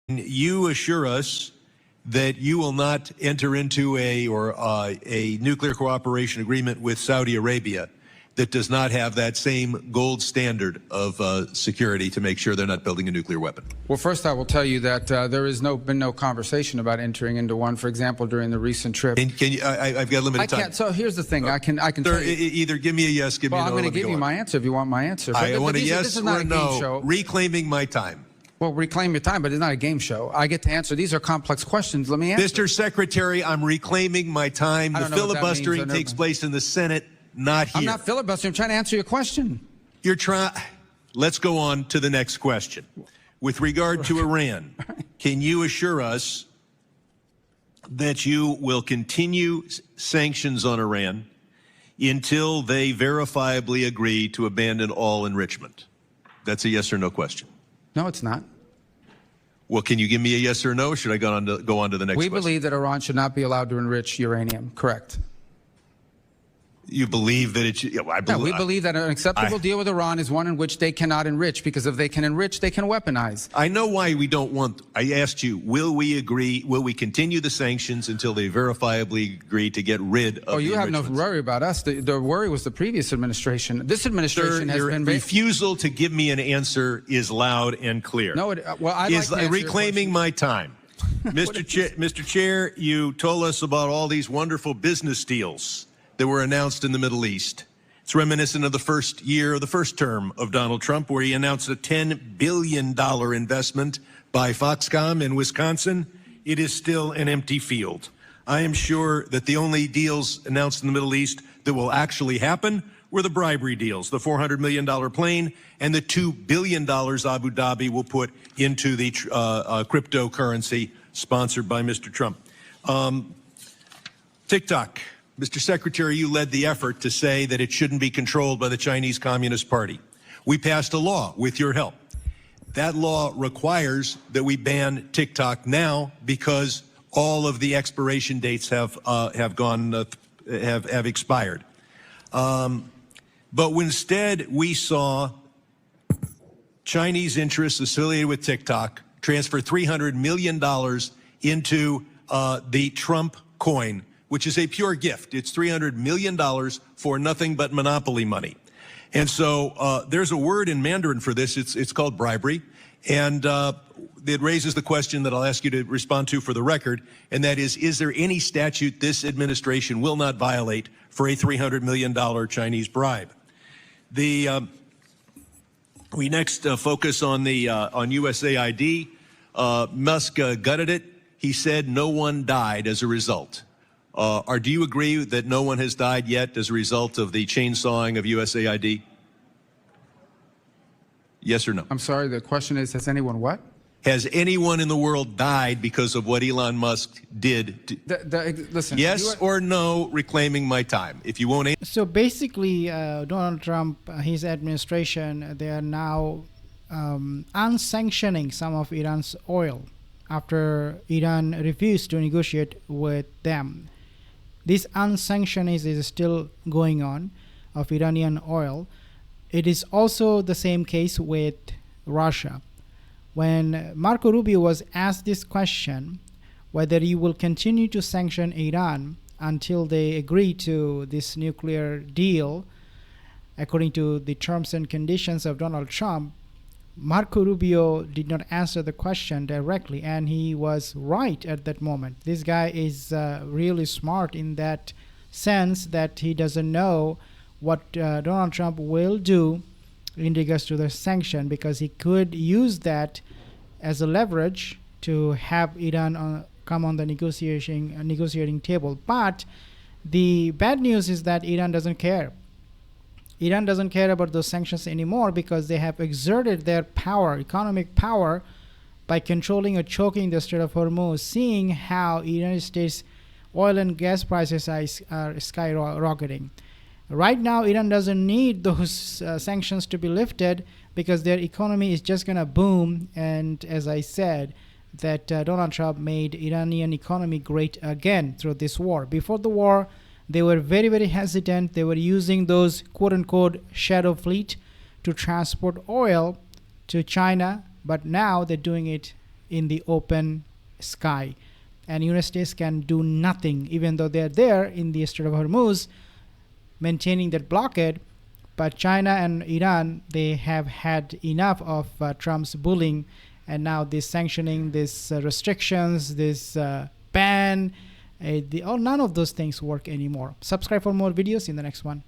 you assure us that you will not enter into a nuclear cooperation agreement with Saudi Arabia that does not have that same gold standard of security to make sure they're not building a nuclear weapon? Well, first I will tell you that there has been no conversation about entering into one. For example, during the recent trip. And can you, I've got limited time. I can't. So here's the thing. I can Sir, tell you. either give me a yes, give me a no. Well, I'm going to give you my answer if you want my answer. But I want a yes this is not or a no. game show. Reclaiming my time. Well, reclaim your time, but it's not a game show. I get to answer. These are complex questions. Let me answer. Mr. Secretary, I'm reclaiming my time. The filibustering takes place in the Senate, not here. I'm not filibustering. I'm trying to answer your question. You're trying. Let's go on to the next question. With regard to Iran, can you assure us that you will continue sanctions on Iran until they verifiably agree to abandon all enrichment? That's a yes or no question. No, it's not. Well, can you give me a yes or no? Or should I go on to the next question? We believe that Iran should not be allowed to enrich uranium. Correct. You believe that it should? Yeah, I believe, we believe that an acceptable deal with Iran is one in which they cannot enrich, because if they can enrich, they can weaponize. I know why we don't want. I asked you, will we agree? Will we continue the sanctions until they verifiably agree to get rid of? Oh, you have no worry about us. The worry was the previous administration. This administration has been. Your refusal to give me an answer is loud and clear. No, well, I'd like to answer reclaiming my time. Mr. Chair, you told us about all these wonderful business deals that were announced in the Middle East. It's reminiscent of the first year of the first term of Donald Trump, where he announced a $10 billion investment by Foxconn in Wisconsin. It is still an empty field. I am sure that the only deals announced in the Middle East that will actually happen were the bribery deals, the $400 million plane and the $2 billion Abu Dhabi will put into the cryptocurrency sponsored by Mr. Trump. TikTok. Mr. Secretary, you led the effort to say that it shouldn't be controlled by the Chinese Communist Party. We passed a law with your help. That law requires that we ban TikTok now because all of the expiration dates have expired. But instead, we saw Chinese interests affiliated with TikTok transfer $300 million into the Trump coin, which is a pure gift. It's $300 million for nothing but monopoly money. And so there's a word in Mandarin for this. It's called bribery. And it raises the question that I'll ask you to respond to for the record, and that is there any statute this administration will not violate for a $300 million Chinese bribe? We next focus on USAID. Musk gutted it. He said no one died as a result. Do you agree that no one has died yet as a result of the chainsawing of USAID? Yes or no? I'm sorry, the question is, has anyone what? Has anyone in the world died because of what Elon Musk did? Listen. Yes or no, reclaiming my time. If you won't answer. So basically, Donald Trump, his administration, they are now unsanctioning some of Iran's oil after Iran refused to negotiate with them. This unsanctioning is still going on of Iranian oil. It is also the same case with Russia. When Marco Rubio was asked this question, whether he will continue to sanction Iran until they agree to this nuclear deal, according to the terms and conditions of Donald Trump, Marco Rubio did not answer the question directly, and he was right at that moment. This guy is really smart in that sense that he doesn't know what Donald Trump will do in regards to the sanction, because he could use that as a leverage to have Iran come on the negotiating table. But the bad news is that Iran doesn't care. Iran doesn't care about those sanctions anymore because they have exerted their power, economic power, by controlling or choking the Strait of Hormuz, seeing how United States oil and gas prices are skyrocketing. Right now, Iran doesn't need those sanctions to be lifted because their economy is just going to boom. And as I said, that Donald Trump made Iranian economy great again through this war. Before the war, they were very, very hesitant. They were using those quote-unquote shadow fleet to transport oil to China, but now they're doing it in the open sky. And United States can do nothing, even though they're there in the Strait of Hormuz, maintaining that blockade. But China and Iran, they have had enough of Trump's bullying, and now this sanctioning, this restrictions, this ban, none of those things work anymore. Subscribe for more videos in the next one.